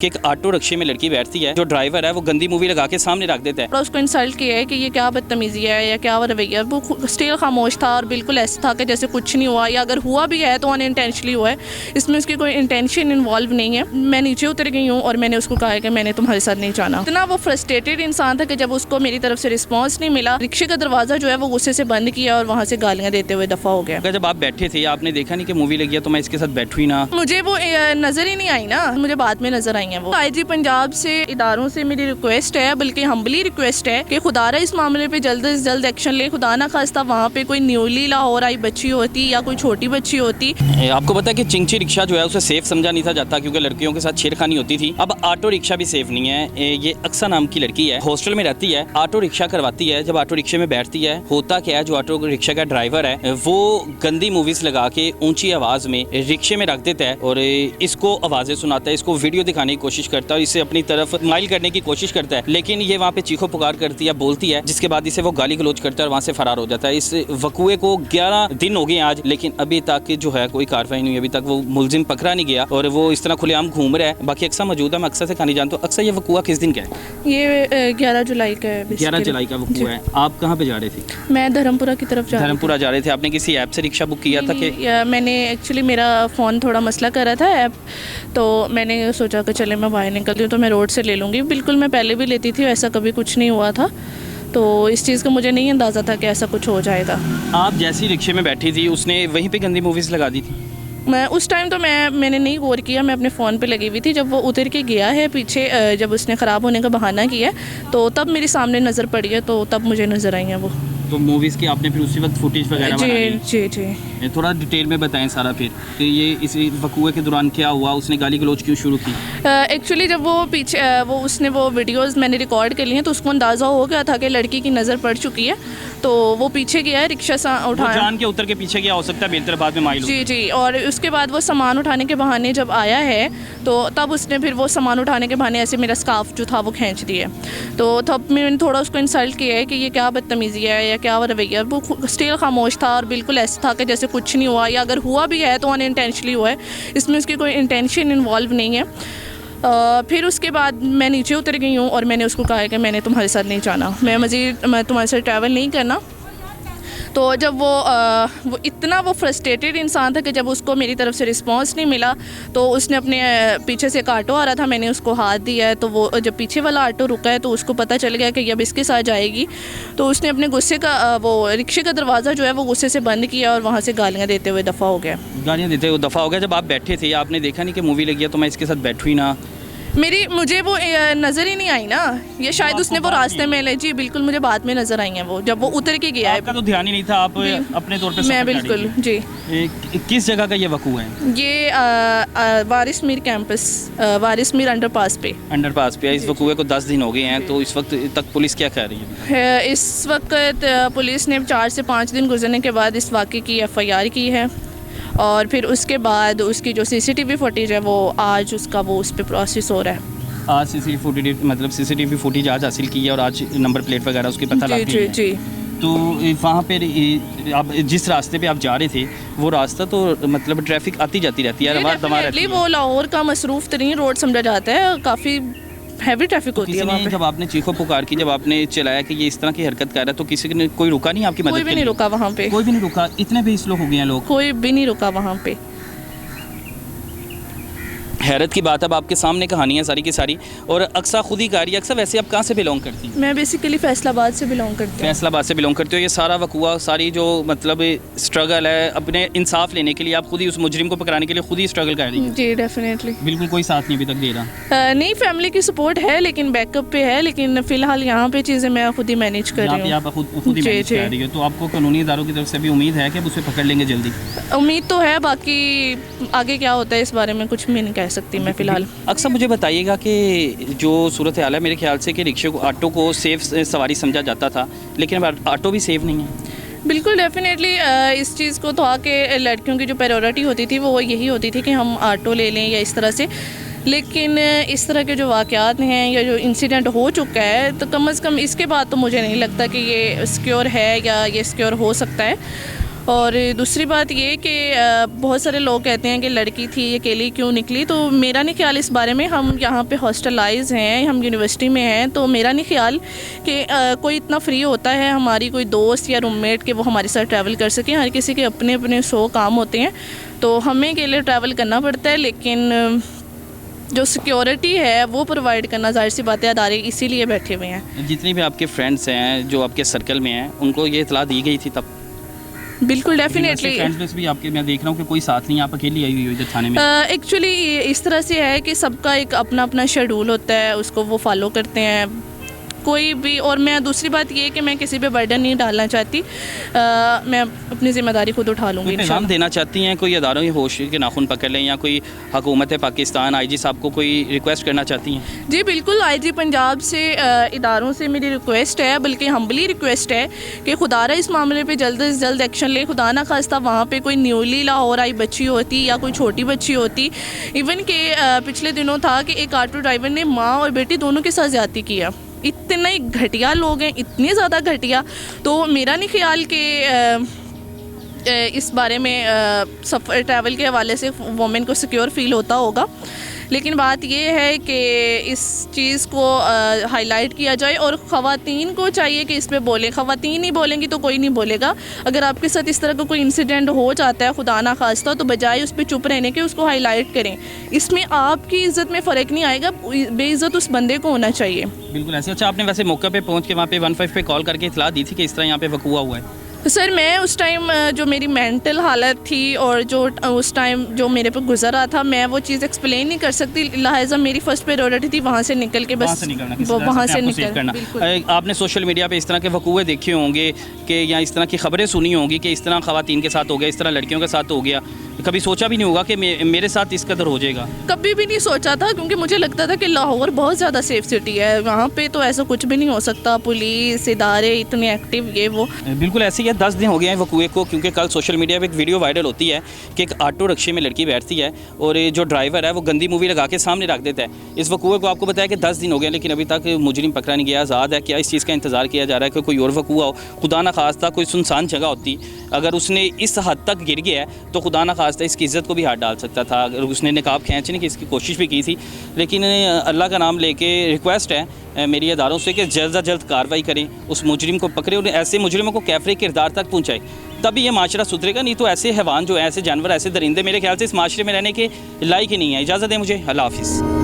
कि एक ऑटो रिक्शे में लड़की बैठती है, जो ड्राइवर है वो गंदी मूवी लगा के सामने रख देता है और उसको इंसल्ट किया है कि ये क्या बदतमीजी है या क्या रवैया। वो स्टिल खामोश था और बिल्कुल ऐसा था कि जैसे कुछ नहीं हुआ, या अगर हुआ भी है तो अनइंटेंशनली हुआ है, इसमें उसकी कोई इंटेंशन इन्वॉल्व नहीं है। मैं नीचे उतर गई हूँ और मैंने उसको कहा है कि मैंने तुम्हारे साथ नहीं जाना। इतना वो फ्रस्ट्रेटेड इंसान था कि जब उसको मेरी तरफ से रिस्पॉन्स नहीं मिला, रिक्शे का दरवाज़ा जो है वो गुस्से से बंद किया और वहाँ से गालियाँ देते हुए दफ़ा हो गया। जब आप बैठे थे आपने देखा नहीं कि मूवी लगी है तो मैं इसके साथ बैठू ही ना? मुझे वो नज़र ही नहीं आई ना, मुझे बाद में नज़र आई है वो। आईजी पंजाब से इदारों से मेरी रिक्वेस्ट है, बल्कि हम्बली रिक्वेस्ट है कि खुदारा इस मामले पे जल्द से जल्द एक्शन ले। खुदा ना खास्ता वहाँ पे कोई न्यूली लाहौर आई बच्ची होती या कोई छोटी बच्ची होती। आपको पता है कि चिंची रिक्शा जो है उसे सेफ समझा नहीं था जाता, क्योंकि लड़कियों के साथ छेड़खानी होती थी। अब ऑटो रिक्शा भी सेफ नहीं है। ये अक्सा नाम की लड़की है, हॉस्टल में रहती है, ऑटो रिक्शा करवाती है। जब ऑटो रिक्शे में बैठती है, होता क्या है, जो ऑटो रिक्शा का ड्राइवर है वो गंदी मूवीज लगा के ऊंची आवाज में रिक्शे में रख देता है और इसको आवाजें सुनाता है, इसको वीडियो दिखाने की कोशिश करता है, इसे अपनी तरफ माइल करने की कोशिश करता है, लेकिन ये वहाँ पे चीखो पुकार करती है, बोलती है, जिसके बाद इसे वो गाली गलौज करता है और वहाँ से फरार हो जाता है। इस वकुए को 11 दिन हो गए आज, लेकिन अभी तक जो है कोई कार्रवाई नहीं हुई, अभी तक वो मुलजिम पकड़ा नहीं गया और वो इस तरह खुलेआम घूम रहा है। बाकी अक्सा मौजूद है, मैं अक्सा से कहानी जानता हूँ। अक्सा, ये वकुआ किस दिन का है? ये 11 जुलाई का है। 11 जुलाई का वकुआ है। आप कहाँ पे जा रहे थे? मैं धर्मपुरा की तरफ जा धर्मपुरा जा रहे थे। आपने किसी ऐप से रिक्शा बुक किया था कि? मैंने एक्चुअली मेरा फ़ोन थोड़ा मसला कर रहा था ऐप, तो मैंने सोचा कि चले मैं बाहर निकलती हूँ तो मैं रोड से ले लूँगी। बिल्कुल मैं पहले भी लेती थी, ऐसा कभी कुछ नहीं हुआ था, तो इस चीज़ का मुझे नहीं अंदाज़ा था कि ऐसा कुछ हो जाएगा। आप जैसी रिक्शे में बैठी थी उसने वहीं पे गंदी मूवीज़ लगा दी थी? मैं उस टाइम तो मैंने नहीं गौर किया, मैं अपने फ़ोन पे लगी हुई थी। जब वो उतर के गया है पीछे, जब उसने ख़राब होने का बहाना किया तो तब मेरे सामने नज़र पड़ी है, तो तब मुझे नज़र आई है वो। तो मूवीज़ की आपने फिर उसी वक्त फुटेज वगैरह बना ली? जी जी। थोड़ा डिटेल में बताएं सारा फिर कि ये इस वकुए के दौरान क्या हुआ, उसने गाली गलौज क्यों शुरू की? एक्चुअली जब वो पीछे उसने वो वीडियोस मैंने रिकॉर्ड कर लिए हैं, तो उसको अंदाज़ा हो गया था कि लड़की की नज़र पड़ चुकी है, तो वो पीछे गया है, रिक्शा उठा जान के उतर के पीछे गया, हो सकता है बेहतर बाद में माइल हो। जी जी। और उसके बाद वो सामान उठाने के बहाने जब आया है, तो तब उसने फिर वो सामान उठाने के बहाने ऐसे मेरा स्कार्फ जो था वो खींच दिया, तो तब मैंने थोड़ा उसको इंसल्ट किया है कि ये क्या बदतमीजी है या क्या रवैया। वो स्टिल खामोश था और बिल्कुल ऐसा था कि जैसे कुछ नहीं हुआ, या अगर हुआ भी है तो अनइंटेंशनली हुआ है, इसमें उसकी कोई इंटेंशन इन्वॉल्व नहीं है। फिर उसके बाद मैं नीचे उतर गई हूँ और मैंने उसको कहा है कि मैंने तुम्हारे साथ नहीं जाना, मैं तुम्हारे साथ ट्रैवल नहीं करना। तो जब वो इतना वो फ्रस्ट्रेटेड इंसान था कि जब उसको मेरी तरफ से रिस्पांस नहीं मिला, तो उसने अपने पीछे से एक ऑटो आ रहा था, मैंने उसको हाथ दिया है, तो वो जब पीछे वाला ऑटो रुका है तो उसको पता चल गया कि अब इसके साथ जाएगी, तो उसने अपने गुस्से का वो रिक्शे का दरवाज़ा जो है वो गुस्से से बंद किया और वहाँ से गालियाँ देते हुए दफ़ा हो गया। गालियाँ देते हुए दफ़ा हो गया। जब आप बैठे थे आपने देखा नहीं कि मूवी लगी है तो मैं इसके साथ बैठू ही ना? मुझे वो नज़र ही नहीं आई ना, ये शायद उसने वो रास्ते में ले। जी बिल्कुल, मुझे बाद में नज़र आई है वो, जब वो उतर के गया है। आपका तो ध्यान ही नहीं था, आप अपने तौर पे मैं बिल्कुल जी। किस जगह का ये वकूआ है? ये वारिस मीर कैंपस, वारिस मीर अंडरपास पे। इस वकूए को 10 दिन हो गए हैं, तो इस वक्त तक पुलिस क्या कह रही है? इस वक्त पुलिस ने 4 से 5 दिन गुजरने के बाद इस वाक़े की FIR की है, और फिर उसके बाद उसकी जो CCTV फुटेज है वो आज उसका वो उस पर प्रोसेस हो रहा है। आज CCTV फुटेज आज हासिल की है और आज नंबर प्लेट वगैरह उसकी पता लग गई है। जी। तो वहाँ पर आप जिस रास्ते पे आप जा रहे थे वो रास्ता तो मतलब ट्रैफिक आती जाती रहती है, वो लाहौर का मसरूफ़ तरीन रोड समझा जाता है, काफ़ी हैवी ट्रैफिक होती है वहाँ पे। जब आपने चीखो पुकार की, जब आपने चिल्लाया कि ये इस तरह की हरकत कर रहा है, तो किसी ने कोई रुका नहीं आपकी मदद? कोई भी नहीं रुका वहाँ पे, कोई भी नहीं रुका। इतने बेइज्जत लोग हो गए हैं लोग, कोई भी नहीं रुका वहाँ पे। हैरत की बात। अब आपके सामने कहानी है सारी की सारी, और अक्सा खुद ही कह रही है। अक्सा, वैसे आप कहाँ से बिलोंग करती हैं? मैं बेसिकली फैसलाबाद से बिलोंग करती हूँ। फैसलाबाद से बिलोंग करते हो। ये सारा वकूआ, सारी जो मतलब स्ट्रगल है अपने इंसाफ लेने के लिए, आप खुद ही उस मुजरिम को पकड़ाने के लिए खुद ही स्ट्रगल कर रही है? जी डेफिनेटली। बिल्कुल कोई साथ नहीं अभी तक दे रहा? नहीं, फैमिली की सपोर्ट है लेकिन बैकअप पे है, लेकिन फ़िलहाल यहाँ पे चीज़ें मैं खुद ही मैनेज कर रही हूँ। आप खुद ही मैनेज कर रही हो, तो आपको कानूनी इदारों की तरफ से भी उम्मीद है कि उसे पकड़ लेंगे जल्दी? उम्मीद तो है, बाकी आगे क्या होता है इस बारे में कुछ भी नहीं कह सकती मैं फ़िलहाल। अक्सर मुझे बताइएगा कि जो सूरत हाल है, मेरे ख्याल से कि रिक्शे को, ऑटो को सेफ सवारी समझा जाता था, लेकिन अब ऑटो भी सेफ नहीं है। बिल्कुल डेफिनेटली। इस चीज़ को तो आके लड़कियों की जो प्रायोरिटी होती थी वो यही होती थी कि हम ऑटो ले लें या इस तरह से, लेकिन इस तरह के जो वाक़यात हैं या जो इंसिडेंट हो चुका है, तो कम से कम इसके बाद तो मुझे नहीं लगता कि ये सिक्योर है या ये सिक्योर हो सकता है। और दूसरी बात ये कि बहुत सारे लोग कहते हैं कि लड़की थी ये अकेली क्यों निकली, तो मेरा नहीं ख्याल इस बारे में। हम यहाँ पे हॉस्टलाइज हैं, हम यूनिवर्सिटी में हैं, तो मेरा नहीं ख्याल कि कोई इतना फ्री होता है हमारी कोई दोस्त या रूममेट कि वो हमारे साथ ट्रैवल कर सके। हर किसी के अपने अपने 100 काम होते हैं, तो हमें अकेले ट्रैवल करना पड़ता है। लेकिन जो सिक्योरिटी है वो प्रोवाइड करना, जाहिर सी बात है, अदारे इसीलिए बैठे हुए हैं। जितने भी आपके फ्रेंड्स हैं जो आपके सर्कल में हैं, उनको ये इतला दी गई थी तब? बिल्कुल डेफिनेटली। फ्रेंड्स भी आपके, मैं देख रहा हूँ कि कोई साथ नहीं, आप अकेली आई हुई हो इधर थाने में। एक्चुअली इस तरह से है कि सबका एक अपना अपना शेड्यूल होता है, उसको वो फॉलो करते हैं कोई भी। और मैं दूसरी बात ये है कि मैं किसी पे बर्डन नहीं डालना चाहती, मैं अपनी ज़िम्मेदारी खुद उठा लूँगी। पैगाम देना चाहती हैं कोई अदारों की होश के नाखून पकड़ लें, या कोई हुकूमत पाकिस्तान IG साहब को कोई रिक्वेस्ट करना चाहती हैं? जी बिल्कुल, IG पंजाब से इदारों से मेरी रिक्वेस्ट है, बल्कि हम्बली रिक्वेस्ट है कि खुदारा इस मामले पे जल्द से जल्द एक्शन ले। खुदा ना खास्ता वहाँ पे कोई न्यूली लाहौर आई बच्ची होती या कोई छोटी बच्ची होती, इवन के पिछले दिनों था कि एक ऑटो ड्राइवर ने माँ और बेटी दोनों के साथ ज़्यादती किया। इतने घटिया लोग हैं, इतने ज़्यादा घटिया। तो मेरा नहीं ख्याल कि इस बारे में सफ़र ट्रैवल के हवाले से वोमेन को सिक्योर फील होता होगा। लेकिन बात ये है कि इस चीज़ को हाईलाइट किया जाए, और ख़वातीन को चाहिए कि इस पे बोलें। ख़वातीन नहीं बोलेंगी तो कोई नहीं बोलेगा। अगर आपके साथ इस तरह का कोई इंसिडेंट हो जाता है खुदा ना खास्ता, तो बजाय उस पर चुप रहने के उसको हाईलाइट करें। इसमें आपकी इज़्ज़त में फ़र्क नहीं आएगा, बेइज़्ज़त उस बंदे को होना चाहिए। बिल्कुल ऐसे। अच्छा, आपने वैसे मौके पे पहुंच के वहाँ पे 15 पे कॉल करके इतला दी थी कि इस तरह यहाँ पे वकूआ हुआ है? सर मैं उस टाइम जो मेरी मेंटल हालत थी और जो उस टाइम जो मेरे पर गुजर रहा था, मैं वो चीज़ एक्सप्लेन नहीं कर सकती। लिहाजा मेरी फर्स्ट प्रायोरिटी थी वहाँ से निकल के, बस वहाँ से निकलना। आपने सोशल मीडिया पे इस तरह के वकूए देखे होंगे कि, या इस तरह की खबरें सुनी होंगी कि इस तरह ख़वातीन के साथ हो गया, इस तरह लड़कियों के साथ हो गया। कभी सोचा भी नहीं होगा कि मेरे साथ इस कदर हो जाएगा? कभी भी नहीं सोचा था, क्योंकि मुझे लगता था कि लाहौर बहुत ज़्यादा सेफ सिटी है, वहाँ पे तो ऐसा कुछ भी नहीं हो सकता। पुलिस इदारे इतने एक्टिव, ये वो। बिल्कुल ऐसे ही है। 10 दिन हो गए हैं वकूए को, क्योंकि कल सोशल मीडिया पे एक वीडियो वायरल होती है कि एक ऑटो रिक्शे में लड़की बैठती है और ये जो ड्राइवर है वो गंदी मूवी लगा के सामने रख देता है। इस वकूए को आपको बताया कि 10 दिन हो गए, लेकिन अभी तक मुजरिम पकड़ा नहीं गया, आज़ाद है। क्या इस चीज़ का इंतज़ार किया जा रहा है कि कोई और वकूआ हो? खुदा ना खास्ता कोई सुनसान जगह होती, अगर उसने इस हद तक गिर गया है तो खुदा ना खास्ता इसकी इज़्ज़त को भी हाथ डाल सकता था। अगर उसने निकाब खींचने की इसकी कोशिश भी की थी, लेकिन अल्लाह का नाम लेके रिक्वेस्ट है मेरी अदारों से कि जल्द से जल्द कार्रवाई करें, उस मुजरिम को पकड़े और ऐसे मुजरिमों को कैफरे किरदार तक पहुँचाए, तभी ये माशरा सुधरेगा। नहीं तो ऐसे हैवान जो है, ऐसे जानवर, ऐसे दरिंदे मेरे ख्याल से इस माशरे में रहने के लायक ही नहीं है। इजाज़त दें मुझे, अल्लाह हाफिज़।